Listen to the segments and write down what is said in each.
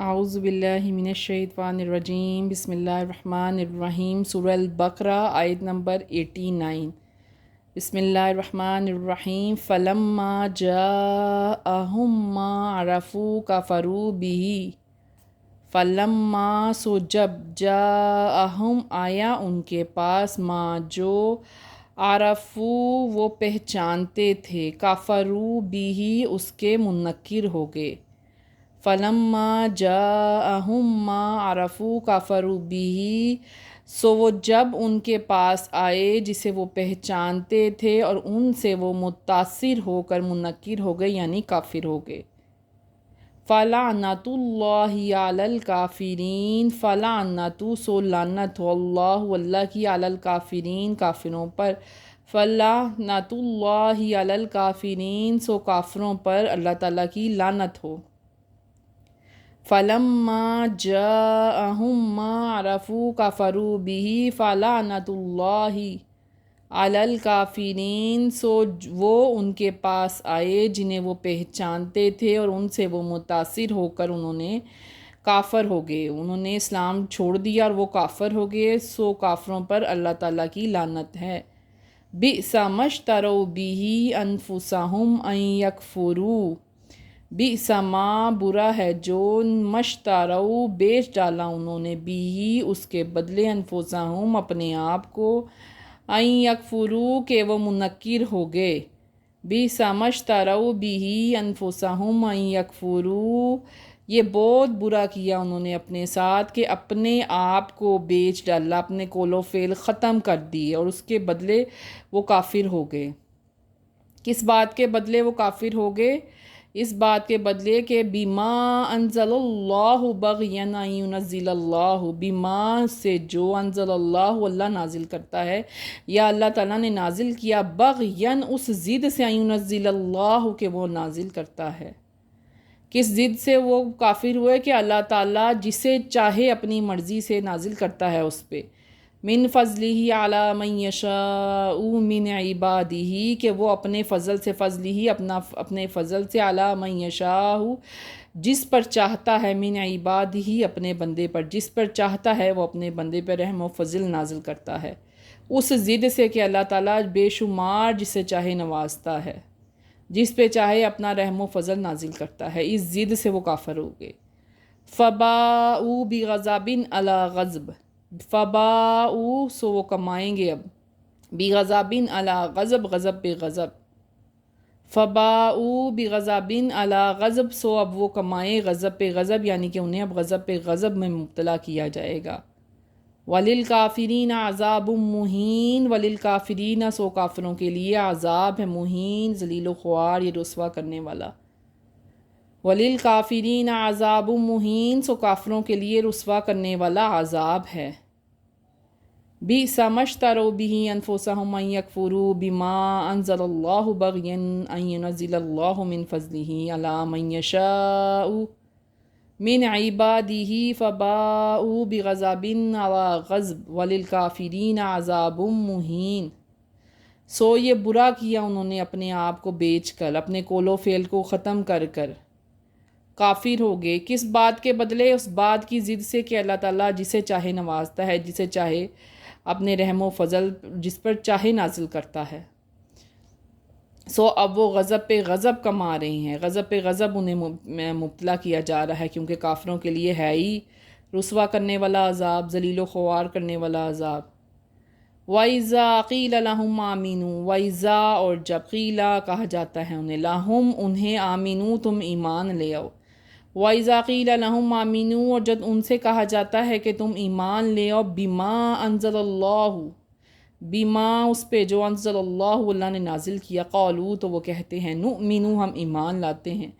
اعوذ باللہ من الشیطان الرجیم بسم اللہ الرحمن الرحیم سورہ البقرہ آیت نمبر 89۔ بسم اللہ الرحمن الرحیم فلما جاءہم ما عرفوا کفروا بہ فلما سو جب جاءہم آیا ان کے پاس ما جو عرفوا وہ پہچانتے تھے کفروا بہ اس کے منکر ہو گئے۔ فلما جاءہم ما عرفوا کفروا بہ سو وہ جب ان کے پاس آئے جسے وہ پہچانتے تھے اور ان سے وہ متاثر ہو کر منکر ہو گئے یعنی کافر ہو گئے۔ فلعنۃ اللہ علی الکافرین فلعنۃ سو لعنت ہو اللہ کی علی الکافرین کافروں پر۔ فلعنۃ اللہ علی الکافرین سو کافروں پر اللہ تعالیٰ کی لعنت ہو۔ فلما جاءہم ما عرفوا کفروا بہ فلعنۃ اللہ علی الکافرین سو وہ ان کے پاس آئے جنہیں وہ پہچانتے تھے اور ان سے وہ متاثر ہو کر انہوں نے کافر ہو گئے، انہوں نے اسلام چھوڑ دیا اور وہ کافر ہو گئے، سو کافروں پر اللہ تعالیٰ کی لعنت ہے۔ بئس ما اشتروا بہ انفسہم ان یکفروا بئس ما برا ہے جو مشتروا بیچ ڈالا انہوں نے بھی اس کے بدلے انفسہم اپنے آپ کو ان یکفروا کہ وہ منکر ہو گئے۔ بئس ما اشتروا بہ انفسہم ان یکفروا یہ بہت برا کیا انہوں نے اپنے ساتھ کہ اپنے آپ کو بیچ ڈالا، اپنے قول و فعل ختم کر دیے اور اس کے بدلے وہ کافر ہو گئے۔ کس بات کے بدلے وہ کافر ہو گئے؟ اس بات کے بدلے کہ بما انزل اللہ بغیا ان ینزل اللہ بما سے جو انزل اللہ نازل کرتا ہے یا اللہ تعالیٰ نے نازل کیا بغیاً اس ضد سے ان ینزل اللہ کہ وہ نازل کرتا ہے۔ کس ضد سے وہ کافر ہوئے کہ اللہ تعالیٰ جسے چاہے اپنی مرضی سے نازل کرتا ہے اس پہ، من فضلہ علی من یشاء من عبادہ کہ وہ اپنے فضل سے اپنے فضل سے علی من یشاء جس پر چاہتا ہے من عبادہ اپنے بندے پر، جس پر چاہتا ہے وہ اپنے بندے پر رحم و فضل نازل کرتا ہے، اس ضد سے کہ اللہ تعالیٰ بے شمار جسے چاہے نوازتا ہے، جس پہ چاہے اپنا رحم و فضل نازل کرتا ہے، اس ضد سے وہ کافر ہو گئے۔ فباؤوا بغضب علی غضب فباؤوا سو وہ کمائیں گے اب بغضب علی غضب غضب پہ غضب۔ فباؤوا بغضب علی غضب سو اب وہ کمائیں غضب پہ غضب یعنی کہ انہیں اب غضب پہ غضب میں مبتلا کیا جائے گا۔ وللکافرین عذاب مہین وللکافرین سو کافروں کے لیے عذاب ہے مہین ذلیل و خوار یہ رسوا کرنے والا۔ وللکافرین عذاب مہین سو کافروں کے لیے رسوا کرنے والا عذاب ہے۔ بئس ما اشتروا بہ انفسہم ان یکفروا بما انزل اللہ بغیا ان ینزل اللہ من فضلہ علی من یشاء من عبادہ فباؤوا بغضب علی غضب وللکافرین عذاب مہین سو یہ برا کیا انہوں نے اپنے آپ کو بیچ کر، اپنے قول و فعل کو ختم کر کر کافر ہو گئے۔ کس بات کے بدلے؟ اس بات کی ضد سے کہ اللہ تعالیٰ جسے چاہے نوازتا ہے، جسے چاہے اپنے رحم و فضل جس پر چاہے نازل کرتا ہے۔ سو اب وہ غضب پہ غضب کما رہے ہیں، غضب پہ غضب انہیں مبتلا کیا جا رہا ہے کیونکہ کافروں کے لیے ہے ہی رسوا کرنے والا عذاب، ذلیل و خوار کرنے والا عذاب۔ وَإِذَا قِيلَ لَهُمْ آمِنُوا وَإِذَا اور جب قیلا کہا جاتا ہے انہیں انہیں آمینو تم ایمان لے آؤ۔ وَإِذَا قِيلَ لَهُمْ آمِنُوا اور جب ان سے کہا جاتا ہے کہ تم ایمان لے آؤ بما انزل اللہ بما اس پہ جو انزل اللہ نے نازل کیا قالوا تو وہ کہتے ہیں نؤمنو ہم ایمان لاتے ہیں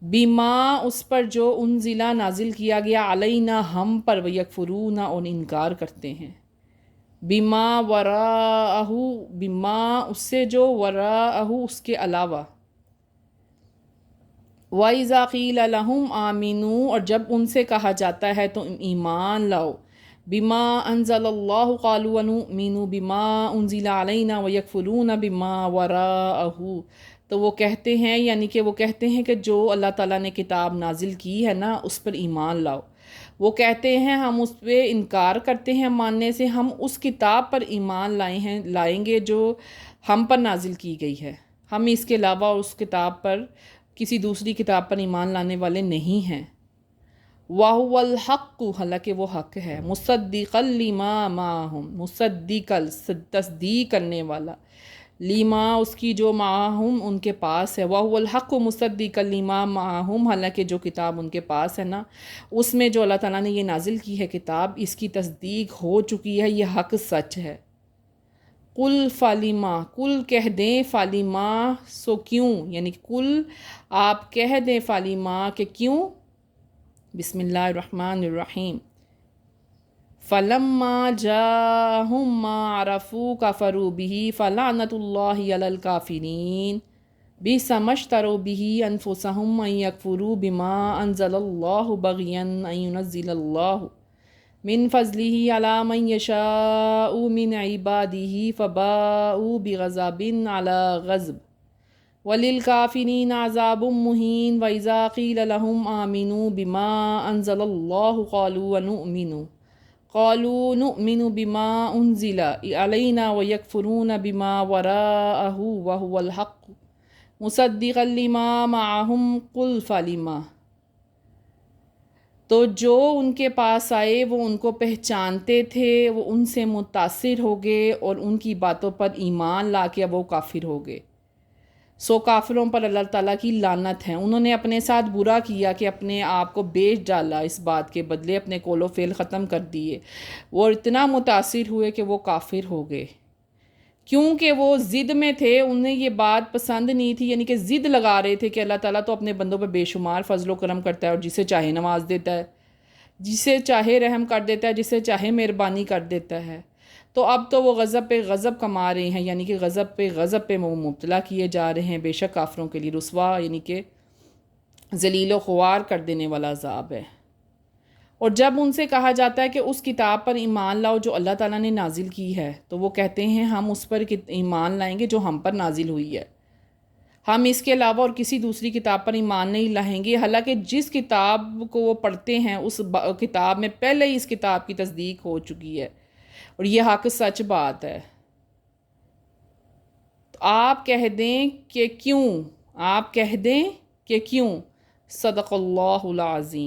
بما اس پر جو انزلہ نازل کیا گیا علینا ہم پر ویکفرون اور انکار کرتے ہیں بما وراءہ بما اس سے جو وراءہ اس کے علاوہ۔ وَإِذَا قِيلَ لَهُمْ آمِنُوا اور جب ان سے کہا جاتا ہے تو ایمان لاؤ بما انزل اللہ قالوا نؤمن بما انزل علینا ویکفرون بما وراءہ تو وہ کہتے ہیں یعنی کہ وہ کہتے ہیں کہ جو اللہ تعالیٰ نے کتاب نازل کی ہے نا اس پر ایمان لاؤ. وہ کہتے ہیں ہم اس پہ انکار کرتے ہیں ماننے سے، ہم اس کتاب پر ایمان لائیں گے جو ہم پر نازل کی گئی ہے. ہم اس کے علاوہ اس کتاب پر کسی دوسری کتاب پر ایمان لانے والے نہیں ہیں. وَهُوَ الْحَقُّ، حالانکہ وہ حق ہے. مُصَدِّقًا لِمَا مَعَهُمْ، مصدقل تصدیق کرنے والا، لیما اس کی جو معاہم ان کے پاس ہے. وَهُوَ الْحَقُّ مُصَدِّقًا لِمَا مَعَهُمْ، حالانکہ جو کتاب ان کے پاس ہے نا اس میں جو اللہ تعالیٰ نے یہ نازل کی ہے کتاب، اس کی تصدیق ہو چکی ہے، یہ حق سچ ہے. قل فالما، کل کہہ دیں، فالما سو کیوں، یعنی کل آپ کہہ دیں، فالما کہ کیوں. بسم اللہ الرحمن الرحیم. فلما جاءهم ما عرفوا كفروا به فلعنة الله على الكافرين بئس ما اشتروا به أنفسهم أن يكفروا بما أنزل الله بغيا أن ينزل الله من فضله على من يشاء من عباده فباءوا بغضب على غضب وَلِلْكَافِرِينَ عَذَابٌ مُّهِينٌ. وَإِذَا قِيلَ لَهُمْ آمِنُوا بِمَا أَنزَلَ اللَّهُ قَالُوا نُؤْمِنُ بِمَا أُنزِلَ عَلَيْنَا وَيَكْفُرُونَ بِمَا وَرَاءَهُ وَهُوَ الْحَقُّ مُصَدِّقًا لِمَا مَعَهُمْ قُلْ فَلِمَ. تو جو ان کے پاس آئے وہ ان کو پہچانتے تھے، وہ ان سے متاثر ہو گئے اور ان کی باتوں پر ایمان لا کے وہ کافر ہو گئے. سو کافروں پر اللہ تعالیٰ کی لعنت ہے. انہوں نے اپنے ساتھ برا کیا کہ اپنے آپ کو بیچ ڈالا، اس بات کے بدلے اپنے قول و فعل ختم کر دیے. وہ اتنا متاثر ہوئے کہ وہ کافر ہو گئے، کیونکہ وہ ضد میں تھے. انہیں یہ بات پسند نہیں تھی، یعنی کہ ضد لگا رہے تھے کہ اللہ تعالیٰ تو اپنے بندوں پہ بے شمار فضل و کرم کرتا ہے اور جسے چاہے نواز دیتا ہے، جسے چاہے رحم کر دیتا ہے، جسے چاہے مہربانی کر دیتا ہے. تو اب تو وہ غضب پہ غضب کما رہے ہیں، یعنی کہ غضب پہ وہ مبتلا کیے جا رہے ہیں. بے شک کافروں کے لیے رسوا، یعنی کہ ذلیل و خوار کر دینے والا عذاب ہے. اور جب ان سے کہا جاتا ہے کہ اس کتاب پر ایمان لاؤ جو اللہ تعالیٰ نے نازل کی ہے، تو وہ کہتے ہیں ہم اس پر ایمان لائیں گے جو ہم پر نازل ہوئی ہے، ہم اس کے علاوہ اور کسی دوسری کتاب پر ایمان نہیں لائیں گے. حالانکہ جس کتاب کو وہ پڑھتے ہیں اس کتاب میں پہلے ہی اس کتاب کی تصدیق ہو چکی ہے اور یہ حق سچ بات ہے. تو آپ کہہ دیں کہ کیوں، آپ کہہ دیں کہ کیوں. صدق اللہ العظیم.